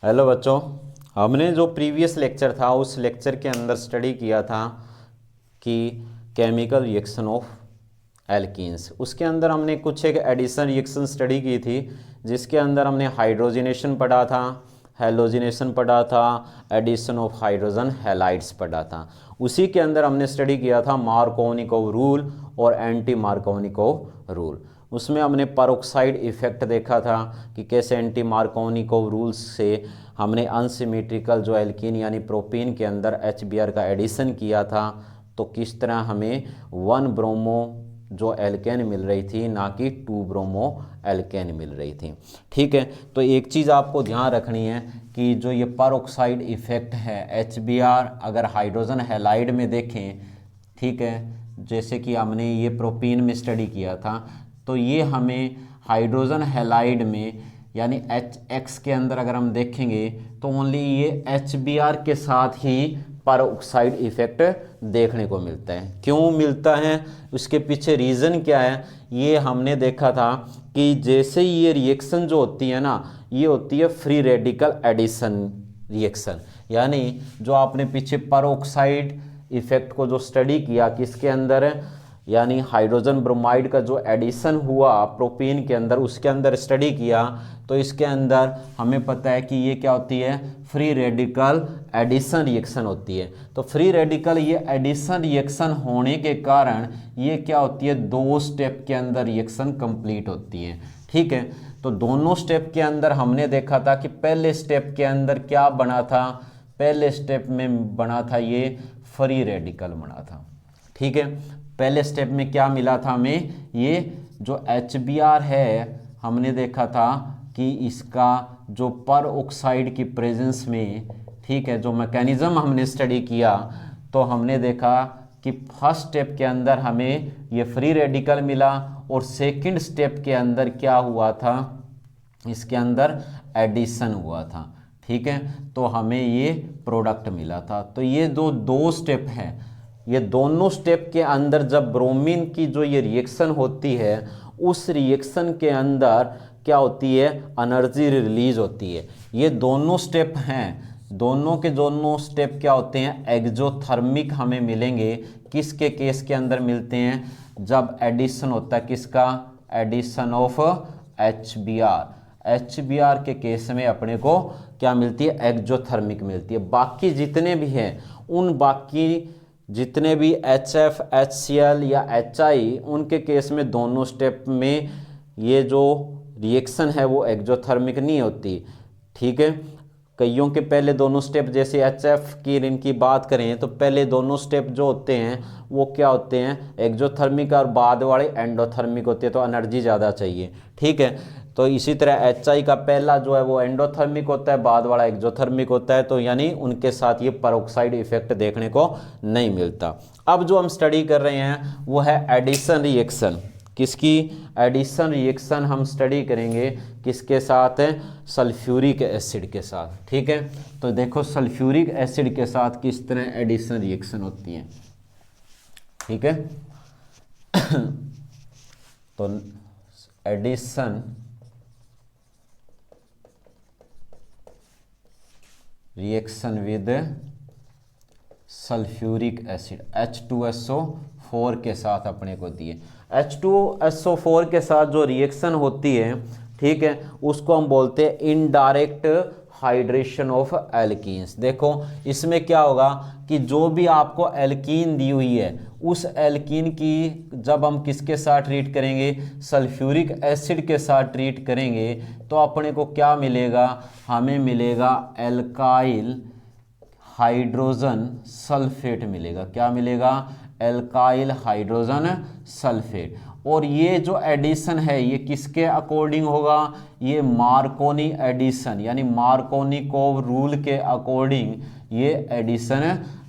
Hello बच्चों, हमने जो प्रीवियस लेक्चर था उस लेक्चर के अंदर स्टडी किया था कि केमिकल रिएक्शन ऑफ एल्कीन्स। उसके अंदर हमने कुछ एक एडिशन रिएक्शन स्टडी की थी, जिसके अंदर हमने हाइड्रोजनेशन पढ़ा था, हेलोजिनेशन पढ़ा था, एडिशन ऑफ हाइड्रोजन हैलाइड्स पढ़ा था। उसी के अंदर हमने स्टडी किया था मार्कोनिकोव रूल और एंटी मार्कोनिकोव रूल। उसमें हमने पेरोक्साइड इफेक्ट देखा था कि कैसे एंटी मार्कोनिकोव रूल्स से हमने अनसिमेट्रिकल जो एल्कीन यानी प्रोपीन के अंदर HBr का एडिशन किया था, तो किस तरह हमें 1 ब्रोमो जो एल्केन मिल रही थी, ना कि 2 ब्रोमो एल्केन मिल रही थी। ठीक है, तो एक चीज़ आपको ध्यान रखनी है कि जो ये पेरोक्साइड इफेक्ट है HBr अगर हाइड्रोजन हैलाइड में देखें, ठीक है, जैसे कि हमने ये प्रोपीन में स्टडी किया था, तो ये हमें हाइड्रोजन हैलाइड में यानी HX के अंदर अगर हम देखेंगे तो ओनली ये HBr के साथ ही पेरोक्साइड इफेक्ट देखने को मिलता है। क्यों मिलता है, उसके पीछे रीज़न क्या है, ये हमने देखा था कि जैसे ये रिएक्शन जो होती है ना, ये होती है फ्री रेडिकल एडिशन रिएक्शन। यानी जो आपने पीछे पेरोक्साइड इफेक्ट को जो स्टडी किया किसके अंदर, यानी हाइड्रोजन ब्रोमाइड का जो एडिशन हुआ प्रोपीन के अंदर, उसके अंदर स्टडी किया, तो इसके अंदर हमें पता है कि ये क्या होती है, फ्री रेडिकल एडिशन रिएक्शन होती है। तो फ्री रेडिकल ये एडिशन रिएक्शन होने के कारण ये क्या होती है, 2 स्टेप के अंदर रिएक्शन कंप्लीट होती है। ठीक है, तो दोनों स्टेप के अंदर हमने देखा था कि पहले स्टेप के अंदर क्या बना था, पहले स्टेप में बना था ये फ्री रेडिकल बना था। ठीक है, पहले स्टेप में क्या मिला था हमें, ये जो HBr है हमने देखा था कि इसका जो पेरोक्साइड की प्रेजेंस में, ठीक है, जो मैकेनिज्म हमने स्टडी किया, तो हमने देखा कि फर्स्ट स्टेप के अंदर हमें ये फ्री रेडिकल मिला और सेकंड स्टेप के अंदर क्या हुआ था, इसके अंदर एडिशन हुआ था। ठीक है, तो हमें ये प्रोडक्ट मिला था। तो ये दो स्टेप हैं, ये दोनों स्टेप के अंदर जब ब्रोमीन की जो ये रिएक्शन होती है, उस रिएक्शन के अंदर क्या होती है, एनर्जी रिलीज होती है। ये दोनों स्टेप हैं, दोनों के दोनों स्टेप क्या होते हैं, एक्सोथर्मिक हमें मिलेंगे। किसके केस के अंदर मिलते हैं, जब एडिशन होता है किसका, एडिशन ऑफ HBr के केस में अपने को क्या मिलती है, एक्सोथर्मिक मिलती है। बाकी जितने भी हैं, उन बाकी जितने भी HF, HCl या HI, उनके केस में दोनों स्टेप में ये जो रिएक्शन है वो एक्सोथर्मिक नहीं होती। ठीक है, कईयों के पहले दोनों स्टेप, जैसे HF की इनकी बात करें तो पहले दोनों स्टेप जो होते हैं वो क्या होते हैं, एक्सोथर्मिक, और बाद वाले एंडोथर्मिक होते हैं, तो एनर्जी ज़्यादा चाहिए। ठीक है, तो इसी तरह HI का पहला जो है वो एंडोथर्मिक होता है, बाद वाला एक्सोथर्मिक होता है, तो यानी उनके साथ ये पेरोक्साइड इफेक्ट देखने को नहीं मिलता। अब जो हम स्टडी कर रहे हैं वो है एडिशन रिएक्शन। किसकी, एडिशन रिएक्शन हम स्टडी करेंगे किसके साथ है, सल्फ्यूरिक एसिड के साथ। ठीक है, तो देखो सल्फ्यूरिक एसिड के साथ किस तरह एडिशन रिएक्शन होती है। ठीक है, तो addition reaction with sulphuric acid H2SO4 के साथ अपने को दिए। H2SO4 के साथ जो रिएक्शन होती है, ठीक है, उसको हम बोलते हैं इनडायरेक्ट हाइड्रेशन ऑफ एल्कीन्स। देखो इसमें क्या होगा कि जो भी आपको एल्कीन दी हुई है, उस एल्कीन की जब हम किसके साथ ट्रीट करेंगे, सल्फ्यूरिक एसिड के साथ ट्रीट करेंगे, तो अपने को क्या मिलेगा, हमें मिलेगा एल्काइल हाइड्रोजन सल्फेट मिलेगा। क्या मिलेगा, एल्काइल हाइड्रोजन सल्फेट। और ये जो एडिशन है ये किसके अकॉर्डिंग होगा, ये मार्कोनी एडिशन यानी मार्कोनिकोव रूल के अकॉर्डिंग ये एडिशन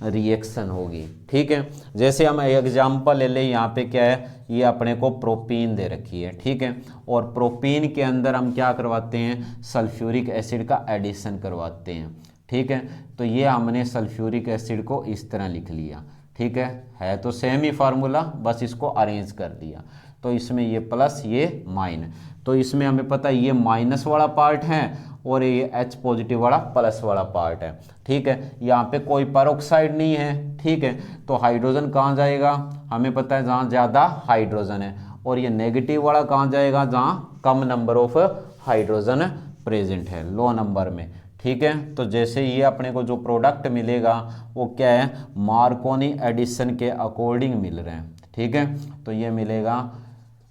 रिएक्शन होगी। ठीक है, जैसे हम एग्जांपल ले लें, यहाँ पे क्या है, ये अपने को प्रोपीन दे रखी है। ठीक है, और प्रोपीन के अंदर हम क्या करवाते हैं, सल्फ्यूरिक एसिड का एडिशन करवाते हैं। ठीक है, तो ये हमने सल्फ्यूरिक एसिड को इस तरह लिख लिया। ठीक है तो सेम ही फार्मूला, बस इसको अरेंज कर दिया। तो इसमें ये प्लस ये माइनस, तो इसमें हमें पता है ये माइनस वाला पार्ट है और ये H पॉजिटिव वाला प्लस वाला पार्ट है, ठीक है। यहाँ पे कोई पेरोक्साइड नहीं है, ठीक है। तो हाइड्रोजन कहाँ जाएगा, हमें पता है जहाँ ज़्यादा हाइड्रोजन है, और ये नेगेटिव वाला कहाँ जाएगा, जहाँ कम नंबर ऑफ हाइड्रोजन प्रेजेंट है, लो नंबर में, ठीक है। तो जैसे ये अपने को जो प्रोडक्ट मिलेगा वो क्या है, मार्कोनी एडिशन के अकॉर्डिंग मिल रहे हैं, ठीक है। तो ये मिलेगा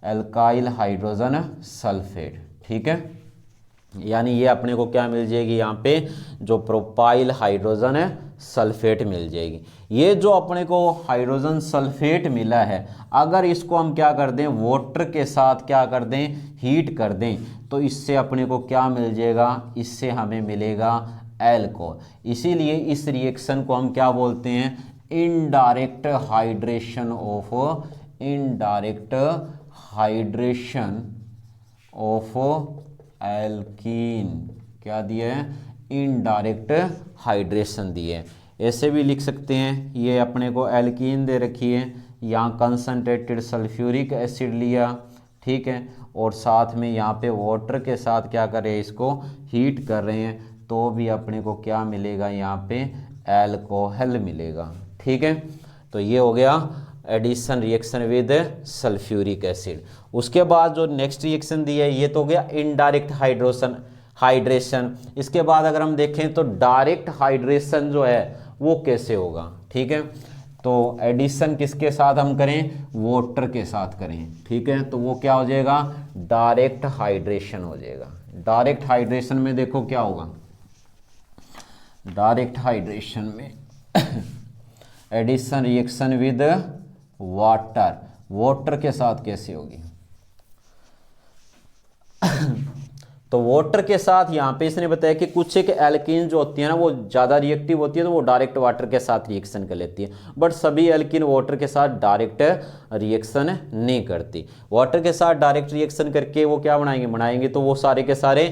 एल्काइल हाइड्रोजन सल्फेट, ठीक है। यानी ये अपने को क्या मिल जाएगी, यहाँ पे जो प्रोपाइल हाइड्रोजन है सल्फेट मिल जाएगी। ये जो अपने को हाइड्रोजन सल्फेट मिला है, अगर इसको हम क्या कर दें, वाटर के साथ क्या कर दें, हीट कर दें, तो इससे अपने को क्या मिल जाएगा, इससे हमें मिलेगा एल्कोहल। इसीलिए इस रिएक्शन को हम क्या बोलते हैं, इनडायरेक्ट हाइड्रेशन ऑफ एल्कीन। क्या दिया है, इनडायरेक्ट हाइड्रेशन दिए है। ऐसे भी लिख सकते हैं, ये अपने को एल्कीन दे रखी है, यहाँ कंसनट्रेटेड सल्फ्यूरिक एसिड लिया, ठीक है, और साथ में यहाँ पे वाटर के साथ क्या कर रहे हैं, इसको हीट कर रहे हैं, तो भी अपने को क्या मिलेगा, यहाँ पे एल्कोहल मिलेगा, ठीक है। तो ये हो गया addition reaction with sulphuric acid. उसके बाद जो नेक्स्ट रिएक्शन दी है, ये तो हो गया इनडायरेक्ट हाइड्रेशन। इसके बाद अगर हम देखें तो डायरेक्ट हाइड्रेशन जो है वो कैसे होगा, ठीक है। तो एडिशन किसके साथ हम करें, वाटर के साथ करें, ठीक है। तो वो क्या हो जाएगा, डायरेक्ट हाइड्रेशन हो जाएगा। डायरेक्ट हाइड्रेशन में देखो क्या होगा, डायरेक्ट हाइड्रेशन में एडिशन रिएक्शन विद वाटर के साथ कैसे होगी तो वाटर के साथ यहाँ पे इसने बताया कि कुछ एक एल्कीन जो होती है ना वो ज़्यादा रिएक्टिव होती है, तो वो डायरेक्ट वाटर के साथ रिएक्शन कर लेती है, बट सभी एल्कीन वाटर के साथ डायरेक्ट रिएक्शन नहीं करती। वाटर के साथ डायरेक्ट रिएक्शन करके वो क्या बनाएंगे तो वो सारे के सारे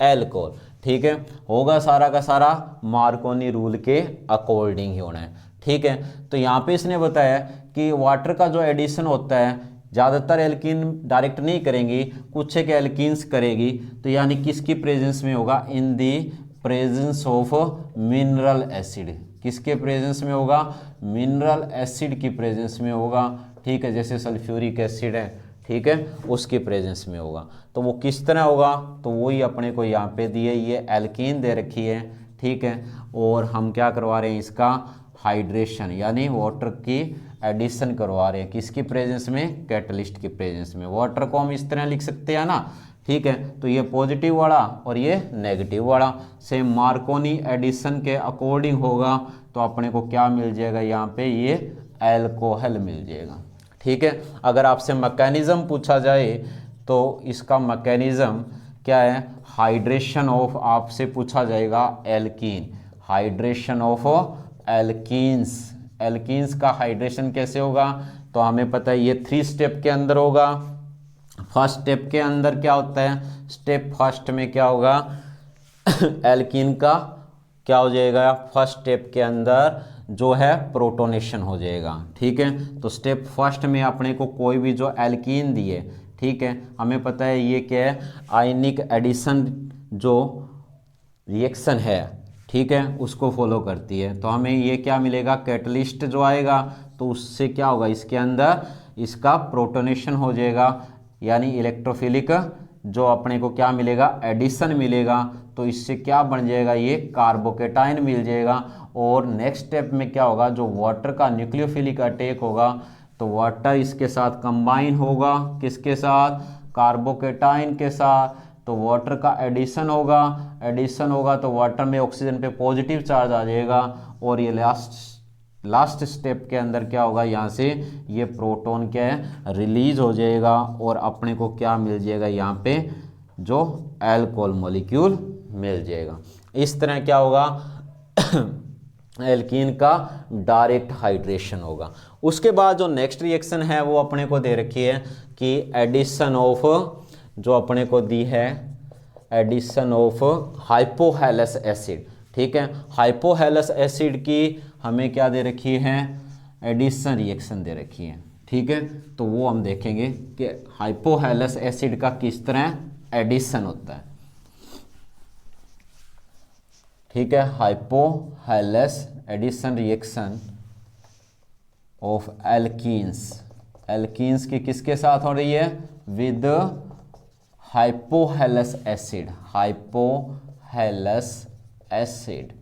एल्कोहल, ठीक है। होगा सारा का सारा मार्कोनी रूल के अकॉर्डिंग ही होना है, ठीक है। तो यहाँ पे इसने बताया कि वाटर का जो एडिशन होता है, ज़्यादातर एल्कीन डायरेक्ट नहीं करेंगी, कुछ एक एल्कीन्स करेगी, तो यानी किसकी प्रेजेंस में होगा, in the presence of mineral acid. किसके प्रेजेंस में होगा, मिनरल एसिड की प्रेजेंस में होगा, ठीक है। जैसे सल्फ्यूरिक एसिड है, ठीक है, उसकी प्रेजेंस में होगा। तो वो किस तरह होगा, तो वही अपने को यहाँ पे दिए, ये एल्कीन दे रखी है, ठीक है। और हम क्या करवा रहे हैं, इसका हाइड्रेशन यानी वाटर की एडिशन करवा रहे हैं, किसकी प्रेजेंस में, कैटलिस्ट की प्रेजेंस में। वाटर को हम इस तरह लिख सकते हैं ना, ठीक है। तो ये पॉजिटिव वाला और ये नेगेटिव वाला सेम मार्कोनी एडिशन के अकॉर्डिंग होगा, तो अपने को क्या मिल जाएगा, यहाँ पे ये एल्कोहल मिल जाएगा, ठीक है। अगर आपसे मैकेनिज्म पूछा जाए तो इसका मैकेनिज्म क्या है, हाइड्रेशन ऑफ, आपसे पूछा जाएगा एल्कीन, हाइड्रेशन ऑफ एल्कीन्स का हाइड्रेशन कैसे होगा, तो हमें पता है ये 3 स्टेप के अंदर होगा। फर्स्ट स्टेप के अंदर क्या होता है, स्टेप फर्स्ट में क्या होगा एल्कीन का क्या हो जाएगा, फर्स्ट स्टेप के अंदर जो है प्रोटोनेशन हो जाएगा, ठीक है। तो स्टेप फर्स्ट में अपने को कोई भी जो एल्कीन दिए, ठीक है, हमें पता है ये क्या है, आयनिक एडिशन जो रिएक्शन है, ठीक है, उसको फॉलो करती है। तो हमें ये क्या मिलेगा, कैटलिस्ट जो आएगा तो उससे क्या होगा, इसके अंदर इसका प्रोटोनेशन हो जाएगा, यानी इलेक्ट्रोफिलिक जो अपने को क्या मिलेगा, एडिशन मिलेगा। तो इससे क्या बन जाएगा, ये कार्बोकेटाइन मिल जाएगा। और नेक्स्ट स्टेप में क्या होगा, जो वाटर का न्यूक्लियोफिलिक अटैक होगा, तो वाटर इसके साथ कंबाइन होगा, किसके साथ, कार्बोकेटाइन के साथ। तो वाटर का एडिशन होगा तो वाटर में ऑक्सीजन पे पॉजिटिव चार्ज आ जाएगा, और ये लास्ट स्टेप के अंदर क्या होगा, यहाँ से ये प्रोटॉन क्या है, रिलीज हो जाएगा, और अपने को क्या मिल जाएगा, यहाँ पे जो अल्कोहल मॉलिक्यूल मिल जाएगा। इस तरह क्या होगा एल्कीन का डायरेक्ट हाइड्रेशन होगा। उसके बाद जो नेक्स्ट रिएक्शन है वो अपने को दे रखी है कि एडिशन ऑफ, जो अपने को दी है एडिशन ऑफ हाइपोहेलस एसिड, ठीक है। हाइपोहेलस एसिड की हमें क्या दे रखी है, एडिशन रिएक्शन दे रखी है, ठीक है। तो वो हम देखेंगे कि हाइपोहेलस एसिड का किस तरह एडिशन होता है। ठीक है, hypohalous addition reaction of alkenes, alkenes की किसके साथ हो रही है, with hypohalous acid, hypohalous acid.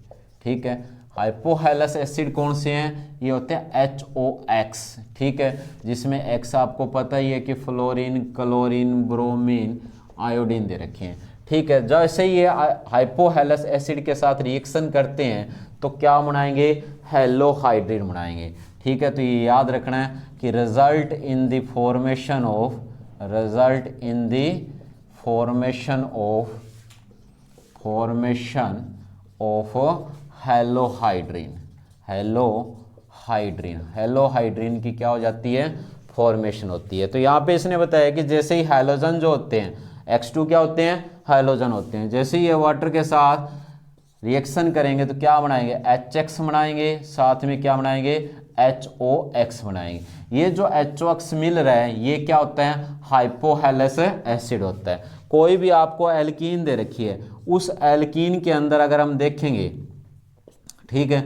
ठीक है, हाइपोहेलस एसिड कौन से हैं, ये होते हैं HOX। ठीक है, जिसमें X आपको पता ही है कि फ्लोरीन, क्लोरीन, ब्रोमीन, आयोडीन दे रखे हैं। ठीक है, जैसे ही ये हाइपोहेलस एसिड के साथ रिएक्शन करते हैं तो क्या बनाएंगे, हेलोहाइड्रिन बनाएंगे। ठीक है, तो ये याद रखना है कि result in the formation of, result in the formation of halohydrin, halohydrin, halohydrin की क्या हो जाती है, फॉर्मेशन होती है। तो यहाँ पे इसने बताया कि जैसे ही हैलोजन जो होते हैं, X2 क्या होते हैं, हैलोजन होते हैं, जैसे ही ये वाटर के साथ रिएक्शन करेंगे तो क्या बनाएंगे, HX बनाएंगे, साथ में क्या बनाएंगे, HOX बनाएंगे। ये जो HOX मिल रहा है ये क्या होता है, हाइपोहेलस एसिड होता है। कोई भी आपको एल्कीन दे रखी है, उस एल्कीन के अंदर अगर हम देखेंगे, ठीक है,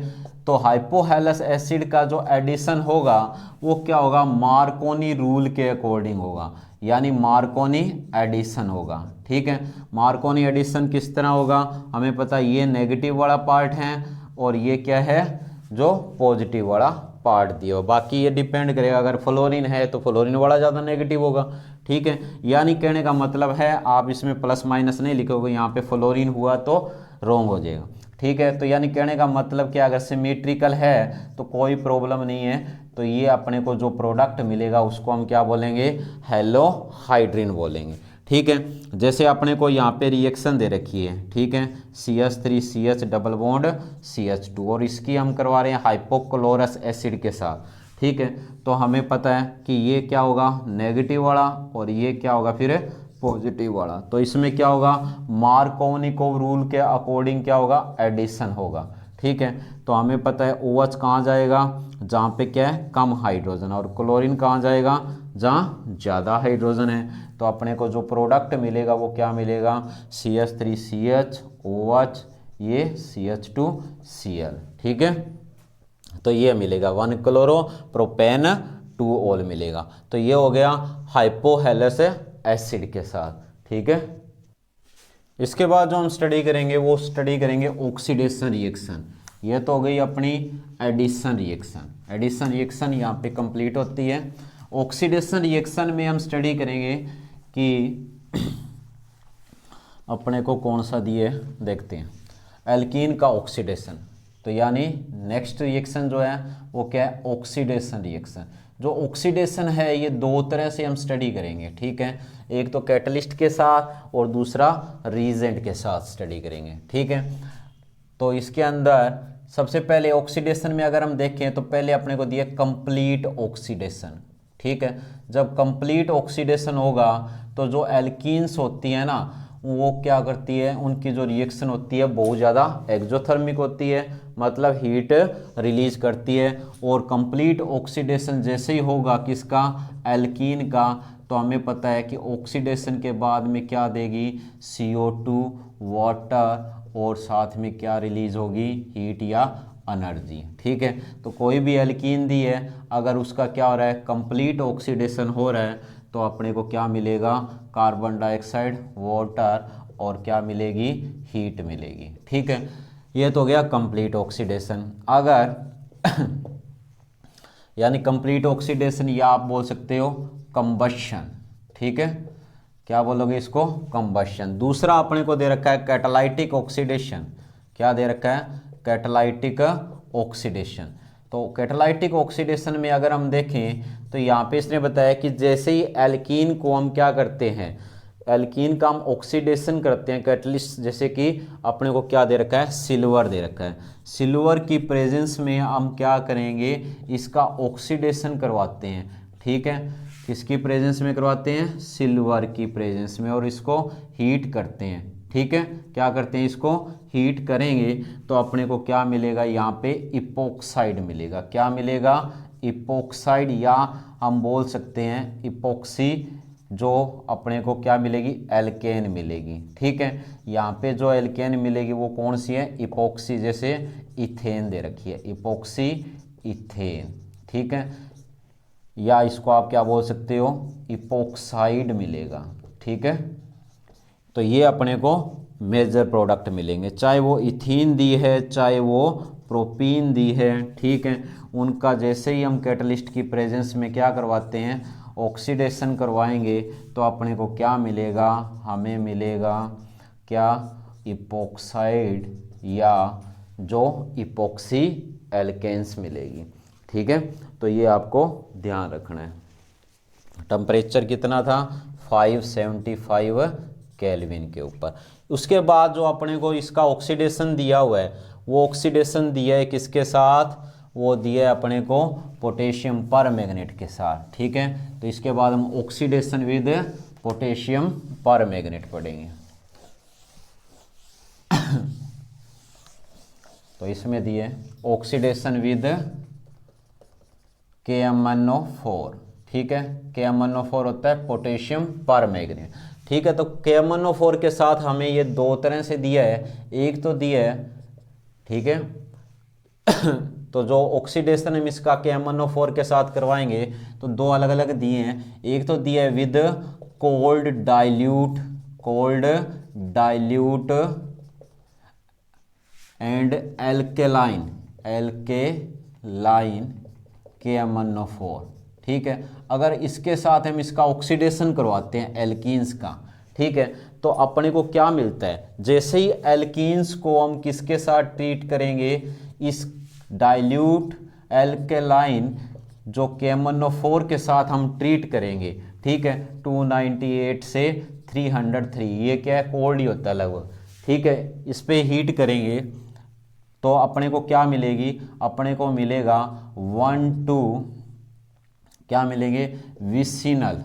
तो हाइपोहेलस एसिड का जो एडिशन होगा वो क्या होगा, मार्कोनी रूल के अकॉर्डिंग होगा, यानी मार्कोनी एडिशन होगा। ठीक है, मार्कोनी एडिशन किस तरह होगा, हमें पता है ये नेगेटिव वाला पार्ट है और ये क्या है, जो पॉजिटिव वाला पार्ट दिया। बाकी ये डिपेंड करेगा, अगर फ्लोरीन है तो फ्लोरीन वाला ज़्यादा नेगेटिव होगा। ठीक है, यानी कहने का मतलब है, आप इसमें प्लस माइनस नहीं लिखोगे, यहाँ पे फ्लोरीन हुआ तो रॉन्ग हो जाएगा। ठीक है, तो यानी कहने का मतलब क्या, अगर सिमेट्रिकल है तो कोई प्रॉब्लम नहीं है। तो ये अपने को जो प्रोडक्ट मिलेगा उसको हम क्या बोलेंगे, हेलोहाइड्रिन बोलेंगे। ठीक है, जैसे अपने को यहाँ पे रिएक्शन दे रखी है, ठीक है, CH3CH डबल बॉन्ड CH2, और इसकी हम करवा रहे हैं हाइपोक्लोरस एसिड के साथ। ठीक है, तो हमें पता है कि ये क्या होगा, नेगेटिव वाला, और ये क्या होगा फिर पॉजिटिव वाला। तो इसमें क्या होगा, मार्कोनिकोव रूल के अकॉर्डिंग क्या होगा, एडिशन होगा। ठीक है, तो हमें पता है OH कहाँ जाएगा, जहाँ पे क्या है, कम हाइड्रोजन, और क्लोरीन कहाँ जाएगा, जहाँ ज़्यादा हाइड्रोजन है। तो अपने को जो प्रोडक्ट मिलेगा वो क्या मिलेगा, CH3CH OH, ये CH2Cl। ठीक है, तो ये मिलेगा 1 क्लोरो प्रोपेन 2 ऑल मिलेगा। तो ये हो गया हाइपोहेलस एसिड के साथ। ठीक है, इसके बाद जो हम स्टडी करेंगे वो स्टडी करेंगे ऑक्सीडेशन रिएक्शन। ये तो हो गई अपनी एडिशन रिएक्शन, एडिशन रिएक्शन यहाँ पे कंप्लीट होती है। ऑक्सीडेशन रिएक्शन में हम स्टडी करेंगे कि अपने को कौन सा दिए, देखते हैं, एल्कीन का ऑक्सीडेशन। तो यानी नेक्स्ट रिएक्शन जो है वो क्या है, ऑक्सीडेशन रिएक्शन। जो ऑक्सीडेशन है ये दो तरह से हम स्टडी करेंगे। ठीक है, एक तो कैटलिस्ट के साथ और दूसरा रीजेंट के साथ स्टडी करेंगे। ठीक है, तो इसके अंदर सबसे पहले ऑक्सीडेशन में अगर हम देखें तो पहले अपने को दिया कंप्लीट ऑक्सीडेशन। ठीक है, जब कंप्लीट ऑक्सीडेशन होगा तो जो एल्कीन्स होती है ना, वो क्या करती है, उनकी जो रिएक्शन होती है बहुत ज़्यादा एक्जोथर्मिक होती है, मतलब हीट रिलीज करती है। और कंप्लीट ऑक्सीडेशन जैसे ही होगा किसका, एल्कीन का, तो हमें पता है कि ऑक्सीडेशन के बाद में क्या देगी, CO2, वाटर, और साथ में क्या रिलीज होगी, हीट या एनर्जी। ठीक है, तो कोई भी एल्कीन दी है, अगर उसका क्या हो रहा है, कंप्लीट ऑक्सीडेशन हो रहा है, तो अपने को क्या मिलेगा, कार्बन डाइऑक्साइड, वाटर, और क्या मिलेगी, हीट मिलेगी। ठीक है, ये तो हो गया कंप्लीट ऑक्सीडेशन। अगर यानी कंप्लीट ऑक्सीडेशन, या आप बोल सकते हो कंबशन। ठीक है, क्या बोलोगे इसको, कंबशन। दूसरा अपने को दे रखा है कैटालाइटिक ऑक्सीडेशन। क्या दे रखा है, कैटालाइटिक ऑक्सीडेशन। तो कैटालाइटिक ऑक्सीडेशन में अगर हम देखें तो यहाँ पे इसने बताया कि जैसे ही एल्कीन को हम क्या करते हैं, एल्कीन का हम ऑक्सीडेशन करते हैं कैटलिस्ट, जैसे कि अपने को क्या दे रखा है, सिल्वर दे रखा है। सिल्वर की प्रेजेंस में हम क्या करेंगे, इसका ऑक्सीडेशन करवाते हैं। ठीक है, किसकी प्रेजेंस में करवाते हैं, सिल्वर की प्रेजेंस में, और इसको हीट करते हैं। ठीक है, क्या करते हैं, इसको हीट करेंगे तो अपने को क्या मिलेगा, यहाँ पे इपोक्साइड मिलेगा। क्या मिलेगा, इपोक्साइड, या हम बोल सकते हैं इपोक्सी जो अपने को क्या मिलेगी, एल्केन मिलेगी। ठीक है, यहाँ पे जो एल्केन मिलेगी वो कौन सी है, इपोक्सी, जैसे इथेन दे रखी है, इपोक्सी इथेन। ठीक है, या इसको आप क्या बोल सकते हो, इपोक्साइड मिलेगा। ठीक है, तो ये अपने को मेजर प्रोडक्ट मिलेंगे, चाहे वो इथीन दी है चाहे वो प्रोपीन दी है। ठीक है, उनका जैसे ही हम कैटलिस्ट की प्रेजेंस में क्या करवाते हैं, ऑक्सीडेशन करवाएंगे, तो अपने को क्या मिलेगा, हमें मिलेगा क्या, इपोक्साइड या जो इपोक्सी एल्केन्स मिलेगी। ठीक है, तो ये आपको ध्यान रखना है। टेम्परेचर कितना था, 575 केल्विन के ऊपर। उसके बाद जो अपने को इसका ऑक्सीडेशन दिया हुआ है, वो ऑक्सीडेशन दिया है किसके साथ, वो दिया है अपने को पोटेशियम पर मैग्नेट के साथ। ठीक है, तो इसके बाद हम ऑक्सीडेशन विद पोटेशियम पर मैग्नेट पढ़ेंगे। तो इसमें दिए ऑक्सीडेशन विद KMnO4। ठीक है, KMnO4 होता है पोटेशियम पर मैग्नेट। ठीक है, तो KMnO4 के साथ हमें ये दो तरह से दिया है, एक तो दिया है, ठीक है तो जो ऑक्सीडेशन हम इसका KMnO4 के साथ करवाएंगे तो दो अलग अलग दिए हैं। एक तो दिया है with cold dilute and alkaline KMnO4। ठीक है, अगर इसके साथ हम इसका ऑक्सीडेशन करवाते हैं एल्कीन्स का, ठीक है, तो अपने को क्या मिलता है, जैसे ही एल्कीन्स को हम किसके साथ ट्रीट करेंगे, इस डाइल्यूट एल्केलाइन जो KMnO4 के साथ हम ट्रीट करेंगे। ठीक है, 298 से 303, ये क्या है, कोल्ड ही होता है लगभग। ठीक है, इस पे हीट करेंगे तो अपने को क्या मिलेगी, अपने को मिलेगा 1-2 क्या मिलेंगे, विसिनल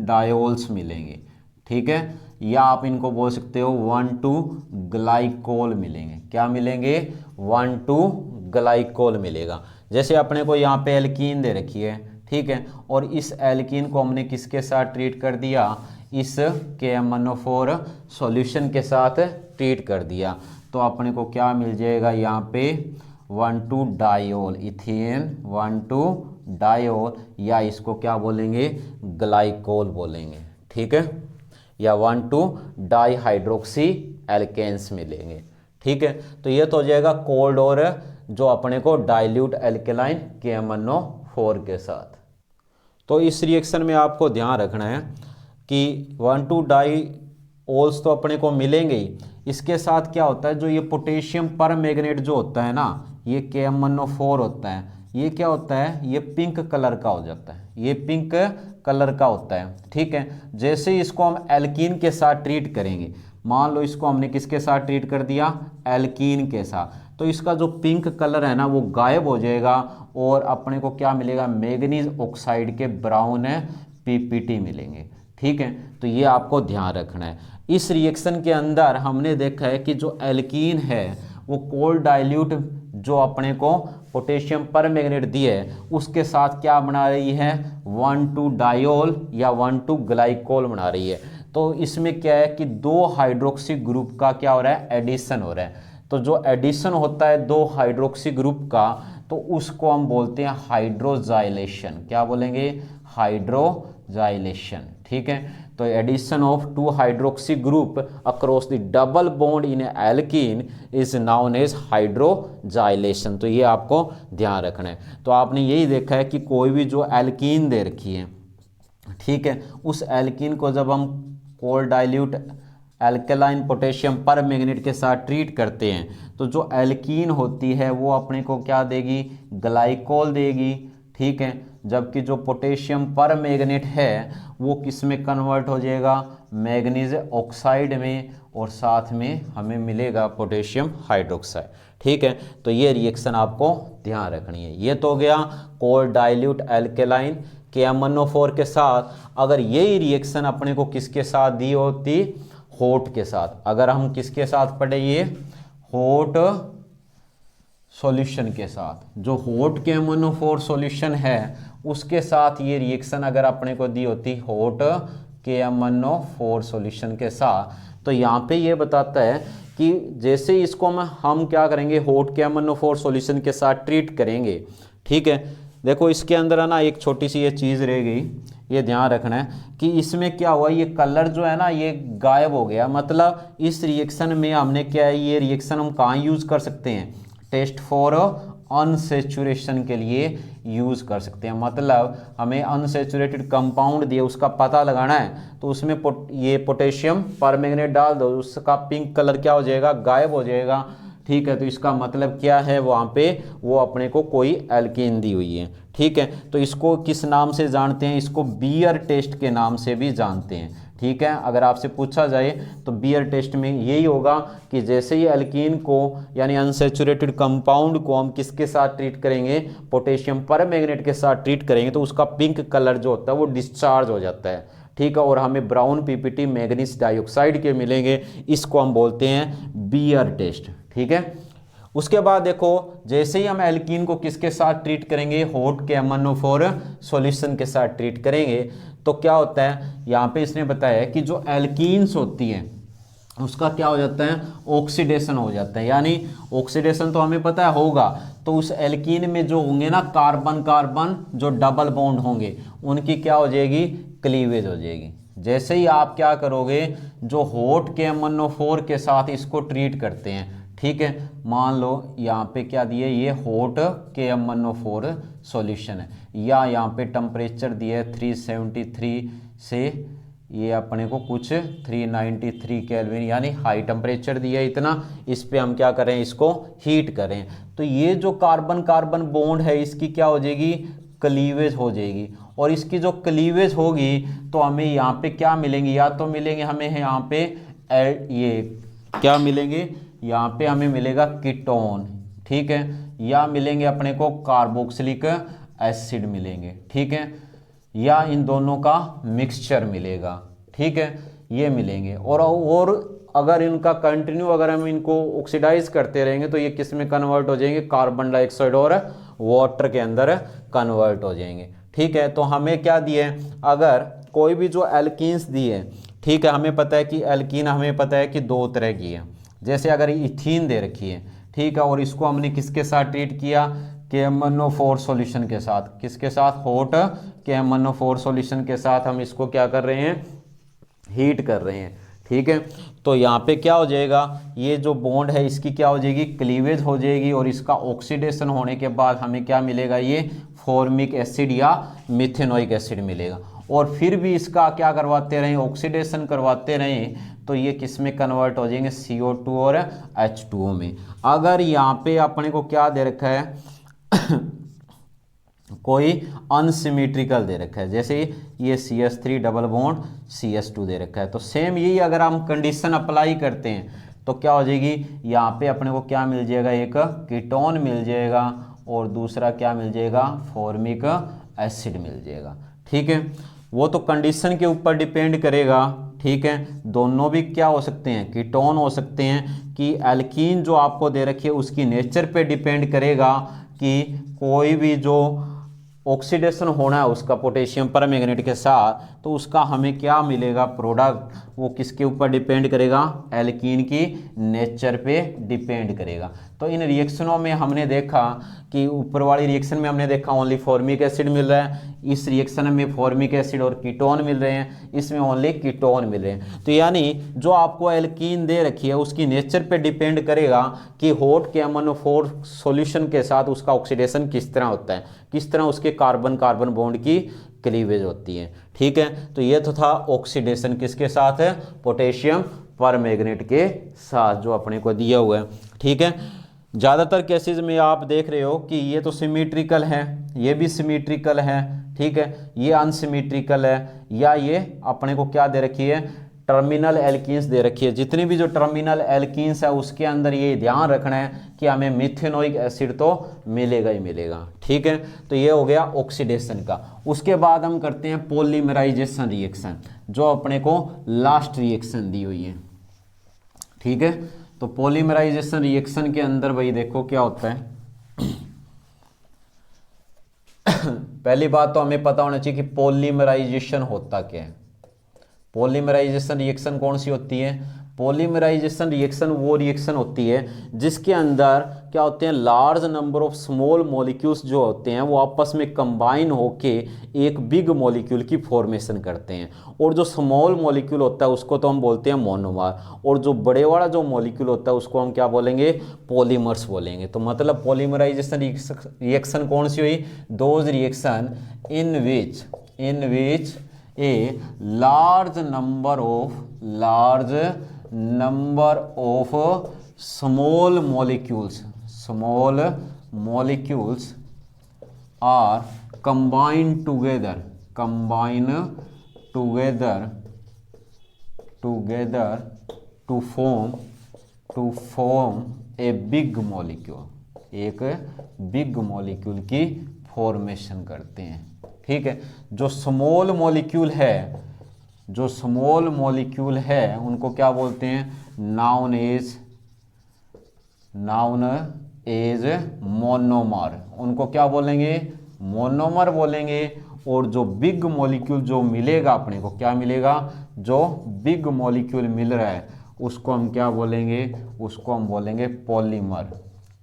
डायोल्स मिलेंगे। ठीक है, या आप इनको बोल सकते हो 1-2 ग्लाइकोल मिलेंगे। क्या मिलेंगे, 1-2 ग्लाइकोल मिलेगा। जैसे अपने को यहाँ पे एल्कीन दे रखी है, ठीक है, और इस एल्कीन को हमने किसके साथ ट्रीट कर दिया, इस KMnO4 सॉल्यूशन के साथ ट्रीट कर दिया, तो अपने को क्या मिल जाएगा, यहाँ पे 1-2 डायोल इथेन, 1-2 डायोल, या इसको क्या बोलेंगे, ग्लाइकोल बोलेंगे। ठीक है, या 1-2 डाईहाइड्रोक्सी एल्केन्स मिलेंगे। ठीक है, तो ये तो हो जाएगा कोल्ड और जो अपने को डाइल्यूट एल्केलाइन KMnO4 के साथ। तो इस रिएक्शन में आपको ध्यान रखना है कि 1-2 डाईओल्स तो अपने को मिलेंगे ही, इसके साथ क्या होता है, जो ये पोटेशियम पर मैग्नेट जो होता है ना, ये KMnO4 होता है, ये क्या होता है, ये पिंक कलर का हो जाता है, ये पिंक कलर का होता है। ठीक है, जैसे ही इसको हम एल्कीन के साथ ट्रीट करेंगे, मान लो इसको हमने किसके साथ ट्रीट कर दिया, एल्कीन के साथ, तो इसका जो पिंक कलर है ना वो गायब हो जाएगा और अपने को क्या मिलेगा, मैग्नीज ऑक्साइड के ब्राउन PPT मिलेंगे। ठीक है, तो ये आपको ध्यान रखना है। इस रिएक्शन के अंदर हमने देखा है कि जो एल्कीन है वो कोल्ड डाइल्यूट जो अपने को पोटेशियम पर मैग्नेट दिए है उसके साथ क्या बना रही है, 1-2 डायोल या 1-2 ग्लाइकोल बना रही है। तो इसमें क्या है कि दो हाइड्रोक्सी ग्रुप का क्या हो रहा है, एडिशन हो रहा है। तो जो एडिशन होता है दो हाइड्रोक्सी ग्रुप का, तो उसको हम बोलते हैं हाइड्रोजाइलेशन। क्या बोलेंगे, हाइड्रोजाइलेशन। ठीक है, तो addition of 2 hydroxy group across the double bond in alkene is known as hydroxylation. तो ये आपको ध्यान रखना है। तो आपने यही देखा है कि कोई भी जो एल्कीन दे रखी है, ठीक है, उस एल्कीन को जब हम कोल्ड डाइल्यूट एल्केलाइन पोटेशियम पर मैग्नेट के साथ ट्रीट करते हैं तो जो एल्कीन होती है वो अपने को क्या देगी, ग्लाइकोल देगी। ठीक है, जबकि जो पोटेशियम पर मैग्नेट है वो किस में कन्वर्ट हो जाएगा, मैग्नीज ऑक्साइड में, और साथ में हमें मिलेगा पोटेशियम हाइड्रोक्साइड। ठीक है, तो ये रिएक्शन आपको ध्यान रखनी है। ये तो हो गया कोल्ड डाइल्यूट एल्केलाइन KMnO4 के साथ। अगर यही रिएक्शन अपने को किसके साथ दी होती, हॉट के साथ, अगर हम किसके साथ पढ़े, ये हॉट सॉल्यूशन के साथ, जो हॉट KMnO4 सॉल्यूशन है उसके साथ ये रिएक्शन अगर अपने को दी होती हॉट KMnO4 सॉल्यूशन के साथ, तो यहाँ पे ये बताता है कि जैसे इसको हम क्या करेंगे, हॉट KMnO4 सॉल्यूशन के साथ ट्रीट करेंगे। ठीक है, देखो इसके अंदर है ना एक छोटी सी ये चीज़ रह गई, ये ध्यान रखना है कि इसमें क्या हुआ, ये कलर जो है ना ये गायब हो गया। मतलब इस रिएक्शन में हमने क्या है, ये रिएक्शन हम कहाँ यूज़ कर सकते हैं, टेस्ट फॉर अनसेचुरेशन के लिए यूज़ कर सकते हैं। मतलब हमें अनसेचुरेटेड कंपाउंड दिए उसका पता लगाना है, तो उसमें ये पोटेशियम परमैंगनेट डाल दो, उसका पिंक कलर क्या हो जाएगा, गायब हो जाएगा। ठीक है, तो इसका मतलब क्या है, वहाँ पे वो अपने को कोई एल्कीन दी हुई है। ठीक है, तो इसको किस नाम से जानते हैं, इसको बियर टेस्ट के नाम से भी जानते हैं। ठीक है, अगर आपसे पूछा जाए तो बियर टेस्ट में यही होगा कि जैसे ही एल्कीन को यानी अनसैचुरेटेड कंपाउंड को हम किसके साथ ट्रीट करेंगे, पोटेशियम परमैंगनेट के साथ ट्रीट करेंगे, तो उसका पिंक कलर जो होता है वो डिस्चार्ज हो जाता है। ठीक है, और हमें ब्राउन पीपीटी मैग्नीज डाइऑक्साइड के मिलेंगे, इसको हम बोलते हैं बियर टेस्ट। ठीक है, उसके बाद देखो जैसे ही हम एल्कीन को किसके साथ ट्रीट करेंगे, हॉट KMnO4 सॉल्यूशन के साथ ट्रीट करेंगे, तो क्या होता है, यहाँ पे इसने बताया कि जो एल्कीन्स होती हैं उसका क्या हो जाता है, ऑक्सीडेशन हो जाता है। यानी ऑक्सीडेशन तो हमें पता है होगा, तो उस एल्कीन में जो होंगे ना कार्बन कार्बन जो डबल बॉन्ड होंगे उनकी क्या हो जाएगी, क्लीवेज हो जाएगी। जैसे ही आप क्या करोगे, जो हॉट KMnO4 के साथ इसको ट्रीट करते हैं, ठीक है, मान लो यहाँ पे क्या दिए, ये हॉट KMnO4 सॉल्यूशन है, या यहाँ पे टेम्परेचर दिया है 373 से ये अपने को कुछ 393 केल्विन, यानी हाई टेम्परेचर दिया है इतना, इस पे हम क्या करें, इसको हीट करें, तो ये जो कार्बन कार्बन बॉन्ड है इसकी क्या हो जाएगी, क्लीवेज हो जाएगी। और इसकी जो क्लीवेज होगी तो हमें यहाँ पे क्या मिलेंगे, या तो मिलेंगे हमें यहाँ पे ये क्या मिलेंगे, यहाँ पे हमें मिलेगा कीटोन। ठीक है, या मिलेंगे अपने को कार्बोक्सिलिक एसिड मिलेंगे। ठीक है, या इन दोनों का मिक्सचर मिलेगा। ठीक है, ये मिलेंगे। और अगर इनका कंटिन्यू अगर हम इनको ऑक्सीडाइज करते रहेंगे तो ये किस में कन्वर्ट हो जाएंगे, कार्बन डाइऑक्साइड और वाटर के अंदर कन्वर्ट हो जाएंगे। ठीक है, तो हमें क्या दिए, अगर कोई भी जो एल्कीन्स दिए, ठीक है, हमें पता है कि एल्कीन हमें पता है कि दो तरह की है। जैसे अगर इथीन दे रखी है, ठीक है, और इसको हमने किसके साथ ट्रीट किया, KMnO4 सॉल्यूशन के साथ, किसके साथ, हॉट KMnO4 सॉल्यूशन के साथ हम इसको क्या कर रहे हैं, हीट कर रहे हैं। ठीक है, तो यहाँ पे क्या हो जाएगा, ये जो बॉन्ड है इसकी क्या हो जाएगी, क्लीवेज हो जाएगी, और इसका ऑक्सीडेशन होने के बाद हमें क्या मिलेगा, ये फॉर्मिक एसिड या मिथेनोइक एसिड मिलेगा। और फिर भी इसका क्या करवाते रहें, ऑक्सीडेशन करवाते रहें, तो ये किस में कन्वर्ट हो जाएंगे, CO2 और H2O में। अगर यहाँ पे अपने को क्या दे रखा है कोई अनसिमेट्रिकल दे रखा है, जैसे ये CH3 डबल बॉन्ड CH2 दे रखा है, तो सेम यही अगर हम कंडीशन अप्लाई करते हैं तो क्या हो जाएगी, यहाँ पे अपने को क्या मिल जाएगा, एक कीटोन मिल जाएगा और दूसरा क्या मिल जाएगा, फॉर्मिक एसिड मिल जाएगा। ठीक है, वो तो कंडीशन के ऊपर डिपेंड करेगा। ठीक है, दोनों भी क्या हो सकते हैं, कीटोन हो सकते हैं, कि एल्कीन जो आपको दे रखी है उसकी नेचर पे डिपेंड करेगा कि कोई भी जो ऑक्सीडेशन होना है उसका पोटेशियम परमैंगनेट के साथ, तो उसका हमें क्या मिलेगा प्रोडक्ट, वो किसके ऊपर डिपेंड करेगा, एल्कीन की नेचर पे डिपेंड करेगा। तो इन रिएक्शनों में हमने देखा कि ऊपर वाली रिएक्शन में हमने देखा ओनली फॉर्मिक एसिड मिल रहा है, इस रिएक्शन में फॉर्मिक एसिड और कीटोन मिल रहे हैं, इसमें ओनली कीटोन मिल रहे हैं। तो यानी जो आपको एल्कीन दे रखी है उसकी नेचर पे डिपेंड करेगा कि हॉट KMnO4 सॉल्यूशन के साथ उसका ऑक्सीडेशन किस तरह होता है, किस तरह उसके कार्बन कार्बन बॉन्ड की क्लीवेज होती है। ठीक है, तो ये तो था ऑक्सीडेशन किसके साथ है, पोटेशियम परमैंगनेट के साथ जो अपने को दिया हुआ है। ठीक है, ज़्यादातर केसेस में आप देख रहे हो कि ये तो सिमेट्रिकल है, ये भी सिमेट्रिकल है। ठीक है, ये अनसिमेट्रिकल है, या ये अपने को क्या दे रखी है, टर्मिनल एल्कीन्स दे रखी है। जितनी भी जो टर्मिनल एल्कीन्स है उसके अंदर ये ध्यान रखना है कि हमें मिथेनोइक एसिड तो मिलेगा ही मिलेगा। ठीक है, तो ये हो गया ऑक्सीडेशन का। उसके बाद हम करते हैं पॉलीमराइजेशन रिएक्शन, जो अपने को लास्ट रिएक्शन दी हुई है। ठीक है, तो पॉलीमराइजेशन रिएक्शन के अंदर भाई देखो क्या होता है, पहली बात तो हमें पता होना चाहिए कि पॉलीमराइजेशन होता क्या है। पॉलीमराइजेशन रिएक्शन कौन सी होती है? पॉलीमराइजेशन रिएक्शन वो रिएक्शन होती है जिसके अंदर क्या होते हैं, large number of small molecules जो होते हैं वो आपस में कंबाइन होके एक बिग मॉलिक्यूल की फॉर्मेशन करते हैं। और जो स्मॉल मॉलिक्यूल होता है उसको तो हम बोलते हैं मोनोमर, और जो बड़े वाला जो मॉलिक्यूल होता है उसको हम क्या बोलेंगे? पॉलीमर्स बोलेंगे। तो मतलब पॉलीमराइजेशन रिएक्शन कौन सी हुई? Those reaction in which a large number of small molecules are combined together to form a big molecule, एक बिग मॉलिक्यूल की फॉर्मेशन करते हैं। ठीक है, जो स्मॉल मॉलिक्यूल है उनको क्या बोलते हैं? नाउन एज मोनोमर, उनको क्या बोलेंगे? मोनोमर बोलेंगे। और जो बिग मॉलिक्यूल जो मिलेगा अपने को, क्या मिलेगा? जो बिग मॉलिक्यूल मिल रहा है उसको हम क्या बोलेंगे? उसको हम बोलेंगे पॉलीमर।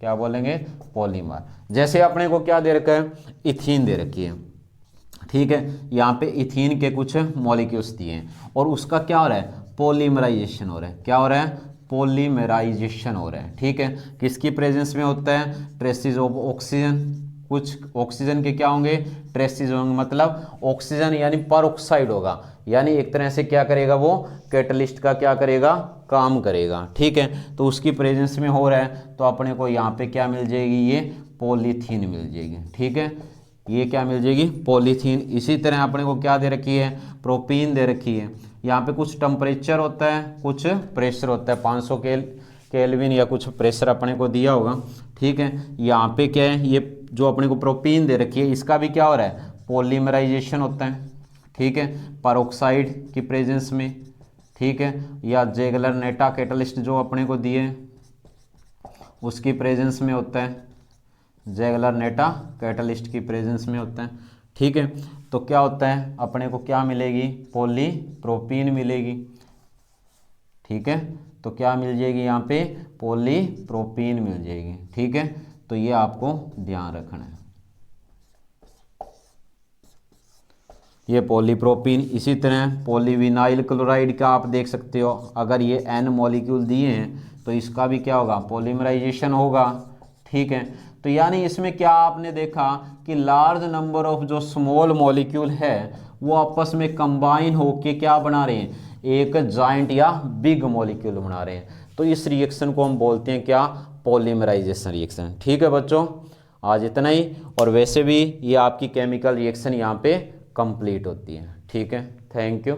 क्या बोलेंगे? पॉलीमर। जैसे अपने को क्या दे रखा है? इथीन दे रखी है। ठीक है, यहाँ पे इथीन के कुछ मॉलिक्यूल्स दिए हैं और उसका क्या हो रहा है? पॉलीमराइजेशन हो रहा है। क्या हो रहा है? पॉलीमराइजेशन हो रहा है। ठीक है, किसकी प्रेजेंस में होता है? Traces of oxygen. कुछ ऑक्सीजन के क्या होंगे? ट्रेसेस होंगे, मतलब ऑक्सीजन यानी परऑक्साइड होगा, यानी एक तरह से क्या करेगा? वो कैटलिस्ट का क्या करेगा? काम करेगा। ठीक है, तो उसकी प्रेजेंस में हो रहा है तो अपने को यहाँ पे क्या मिल जाएगी? ये पॉलीथीन मिल जाएगी। ठीक है, ये क्या मिल जाएगी? पॉलीथीन। इसी तरह अपने को क्या दे रखी है? प्रोपीन दे रखी है। यहाँ पे कुछ टेम्परेचर होता है, कुछ प्रेशर होता है, 500 केल्विन या कुछ प्रेशर अपने को दिया होगा। ठीक है, यहाँ पे क्या है? ये जो अपने को प्रोपीन दे रखी है इसका भी क्या हो रहा है? पॉलीमराइजेशन होता है। ठीक है, परऑक्साइड की प्रेजेंस में। ठीक है, या जेगलर नेटा कैटलिस्ट जो अपने को दिए उसकी प्रेजेंस में होता है, जेगलर नेटा कैटलिस्ट की प्रेजेंस में होता है। ठीक है, तो क्या होता है? अपने को क्या मिलेगी? पॉलीप्रोपीन मिलेगी। ठीक है, तो क्या मिल जाएगी? यहाँ पे पॉलीप्रोपीन मिल जाएगी। ठीक है, तो ये आपको ध्यान रखना है, ये पॉलीप्रोपीन। इसी तरह पॉलीविनाइल क्लोराइड का आप देख सकते हो, अगर ये N मॉलिक्यूल दिए हैं तो इसका भी क्या होगा? पॉलीमराइजेशन होगा। ठीक है, तो यानी इसमें क्या आपने देखा कि लार्ज नंबर ऑफ जो स्मॉल मॉलिक्यूल है वो आपस में कंबाइन होके क्या बना रहे हैं? एक जॉइंट या बिग मॉलिक्यूल बना रहे हैं। तो इस रिएक्शन को हम बोलते हैं क्या? Polymerisation reaction. ठीक है बच्चों, आज इतना ही। और वैसे भी ये आपकी केमिकल रिएक्शन यहाँ पे कंप्लीट होती है। ठीक है, थैंक यू।